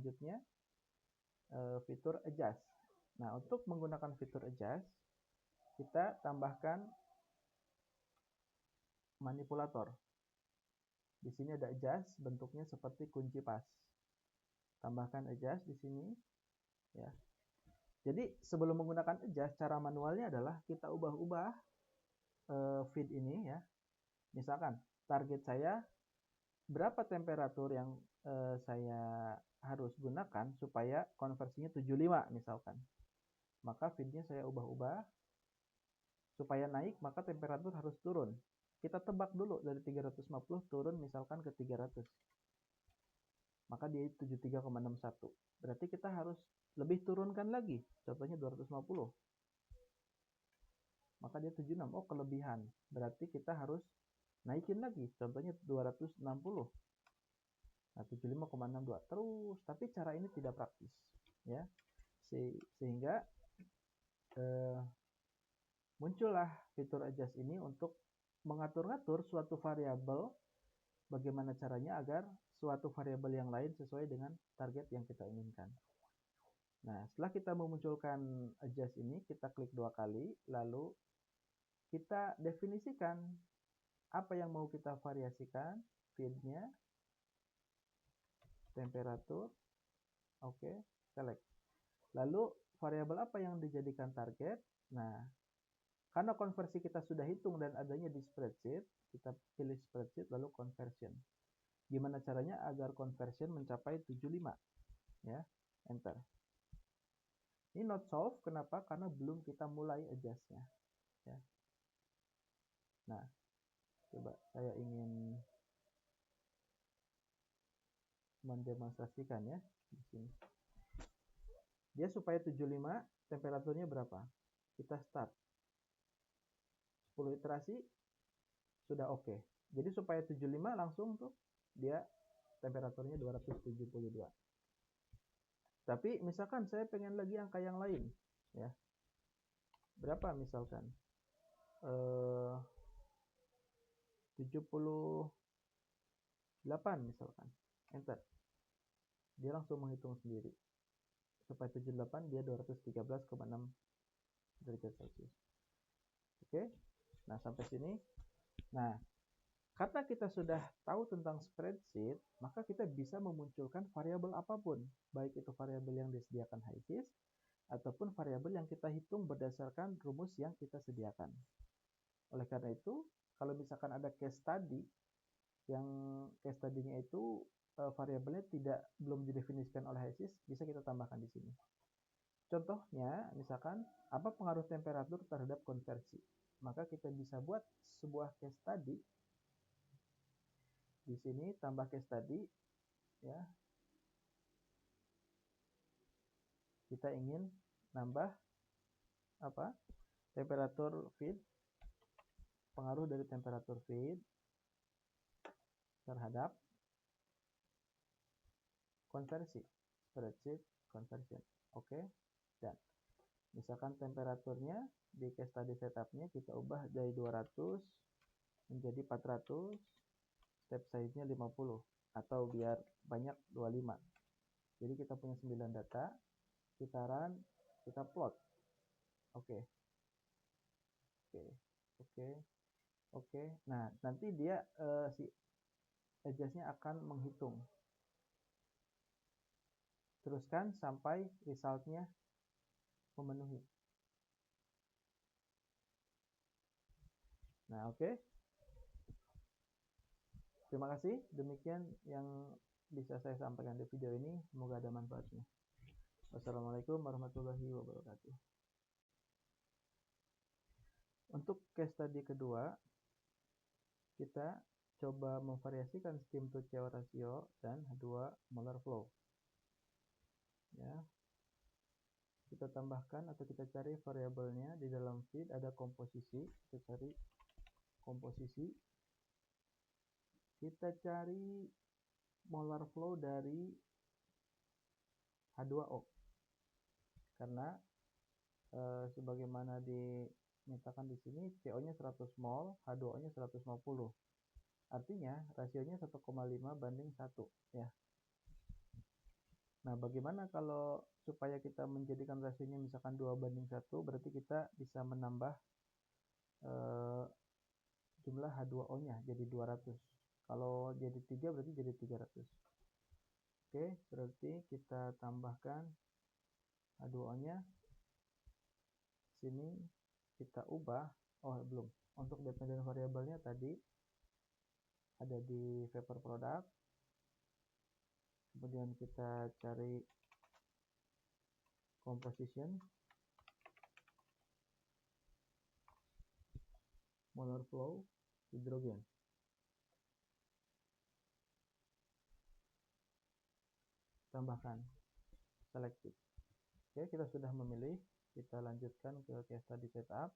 selanjutnya fitur adjust. Nah, untuk menggunakan fitur adjust, kita tambahkan manipulator. Di sini ada adjust, bentuknya seperti kunci pas. Tambahkan adjust di sini, ya. Jadi sebelum menggunakan adjust, cara manualnya adalah kita ubah-ubah feed ini, ya. Misalkan target saya berapa temperatur yang saya harus gunakan supaya konversinya 75 misalkan. Maka feednya saya ubah-ubah. Supaya naik maka temperatur harus turun. Kita tebak dulu dari 350 turun misalkan ke 300. Maka dia 73,61. Berarti kita harus lebih turunkan lagi. Contohnya 250. Maka dia 76. Oh, kelebihan. Berarti kita harus naikin lagi. Contohnya 260. Nah, 75,62 terus, tapi cara ini tidak praktis, ya. Sehingga muncullah fitur adjust ini untuk mengatur-ngatur suatu variabel, bagaimana caranya agar suatu variabel yang lain sesuai dengan target yang kita inginkan. Nah, setelah kita memunculkan adjust ini, kita klik 2 kali, lalu kita definisikan apa yang mau kita variasikan, feednya, temperatur, oke, select. Lalu variabel apa yang dijadikan target? Nah, karena konversi kita sudah hitung dan adanya di spreadsheet, kita pilih spreadsheet lalu conversion. Gimana caranya agar conversion mencapai 75? Ya, enter. Ini not solve, kenapa? Karena belum kita mulai adjust-nya. Ya. Nah, coba saya ingin mendemonstrasikan ya di sini. Dia supaya 75, temperaturnya berapa? Kita start. 10 iterasi sudah oke. Jadi supaya 75 langsung tuh dia temperaturnya 272. Tapi misalkan saya pengen lagi angka yang lain, ya. Berapa misalkan? 78 misalkan. Enter. Dia langsung menghitung sendiri. Supaya 78 dia 213,6 derajat Celcius. Oke. Nah, sampai sini. Nah, karena kita sudah tahu tentang spreadsheet, maka kita bisa memunculkan variabel apapun, baik itu variabel yang disediakan HYSYS ataupun variabel yang kita hitung berdasarkan rumus yang kita sediakan. Oleh karena itu, kalau misalkan ada case study, yang case study-nya itu variabelnya belum didefinisikan oleh HYSYS, bisa kita tambahkan di sini. Contohnya, misalkan apa pengaruh temperatur terhadap konversi? Maka kita bisa buat sebuah case study. Di sini tambah case study, ya. Kita ingin nambah apa? Temperatur feed, pengaruh dari temperatur feed terhadap konversi, spreadsheet conversion. Oke, dan misalkan temperaturnya di case study setupnya kita ubah dari 200 menjadi 400, step size-nya 50 atau biar banyak 25. Jadi kita punya 9 data, kita run, kita plot. Oke. Nah, nanti dia si adjust-nya akan menghitung. Teruskan sampai result-nya memenuhi. Nah, oke. Terima kasih. Demikian yang bisa saya sampaikan di video ini. Semoga ada manfaatnya. Wassalamualaikum warahmatullahi wabarakatuh. Untuk case study kedua, kita coba memvariasikan steam to CO ratio dan H2 molar flow. Ya. Kita tambahkan atau kita cari variabelnya di dalam feed ada komposisi. Kita cari komposisi. Kita cari molar flow dari H2O. Karena sebagaimana dinyatakan di sini CO-nya 100 mol, H2O-nya 150. Artinya rasionya 1,5 banding 1, ya. Nah, bagaimana kalau supaya kita menjadikan rasionya misalkan 2:1, berarti kita bisa menambah jumlah H2O-nya jadi 200. Kalau jadi 3 berarti jadi 300. Oke, berarti kita tambahkan H2O-nya. Sini kita ubah. Oh, belum. Untuk dependent variabelnya tadi ada di vapor product. Kemudian kita cari composition, molar flow, hidrogen. Tambahkan selected. Oke, kita sudah memilih. Kita lanjutkan ke case study setup.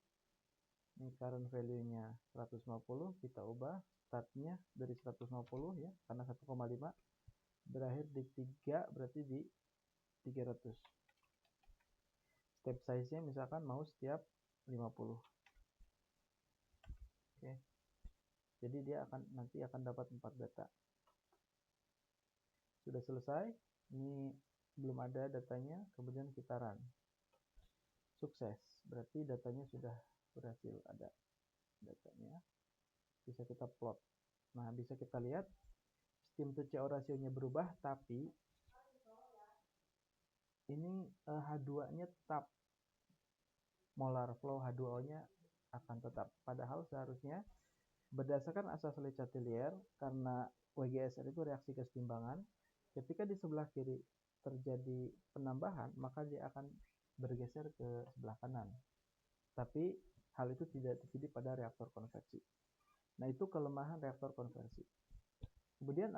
Ini current value-nya 150, kita ubah startnya dari 150 ya, karena 1,5 berakhir di 3 berarti di 300. Step size-nya misalkan mau setiap 50. Oke. Jadi dia nanti akan dapat 4 data. Sudah selesai. Ini belum ada datanya, kemudian kita run. Sukses. Berarti datanya sudah berhasil ada datanya. Bisa kita plot. Nah, bisa kita lihat steam to CO rasionya berubah, tapi ini H2-nya tetap. Molar flow H2O-nya akan tetap. Padahal seharusnya berdasarkan asas Le Chatelier, karena WGSR itu reaksi kesetimbangan, ketika di sebelah kiri terjadi penambahan, maka dia akan bergeser ke sebelah kanan. Tapi hal itu tidak terjadi pada reaktor konversi. Nah, itu kelemahan reaktor konversi. Kemudian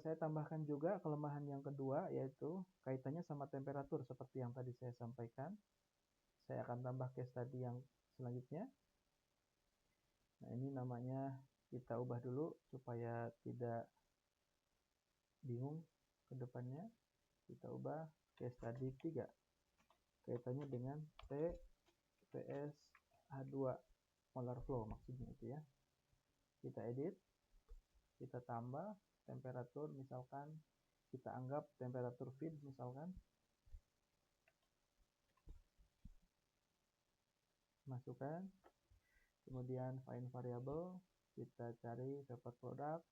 saya tambahkan juga kelemahan yang kedua, yaitu kaitannya sama temperatur seperti yang tadi saya sampaikan. Saya akan tambah case tadi yang selanjutnya. Nah, ini namanya kita ubah dulu supaya tidak bingung ke depannya. Kita ubah case study 3. Kaitannya dengan TPS H2 molar flow maksudnya itu ya. Kita edit, kita tambah temperatur, misalkan kita anggap temperatur feed misalkan. Masukkan. Kemudian find variable, kita cari vapor product.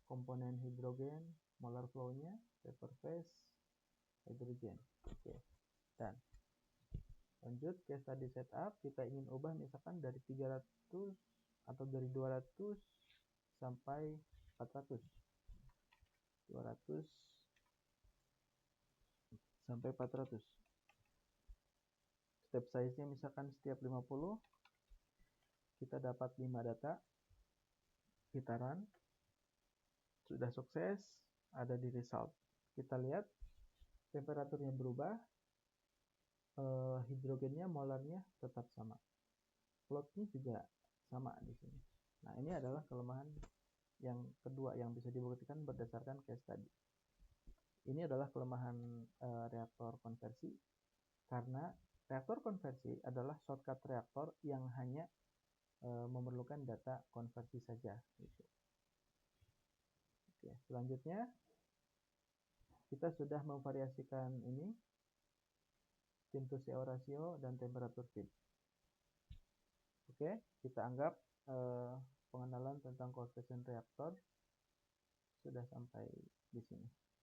Komponen hidrogen, molar flow-nya, vapor phase, hidrogen. Oke. Dan lanjut case tadi setup, kita ingin ubah misalkan dari 300 atau dari 200 sampai 400. 200 sampai 400. Step size-nya misalkan setiap 50. Kita dapat 5 data. Kita run. Sudah sukses, ada di result. Kita lihat temperaturnya berubah, hidrogennya, molarnya tetap sama. Plotnya juga sama di sini. Nah, ini adalah kelemahan yang kedua yang bisa dibuktikan berdasarkan case tadi. Ini adalah kelemahan reaktor konversi, karena reaktor konversi adalah shortcut reaktor yang hanya memerlukan data konversi saja. Gitu. Oke, selanjutnya kita sudah memvariasikan ini steam to CO ratio dan temperatur feed. Oke, kita anggap pengenalan tentang coefficient reaktor sudah sampai di sini.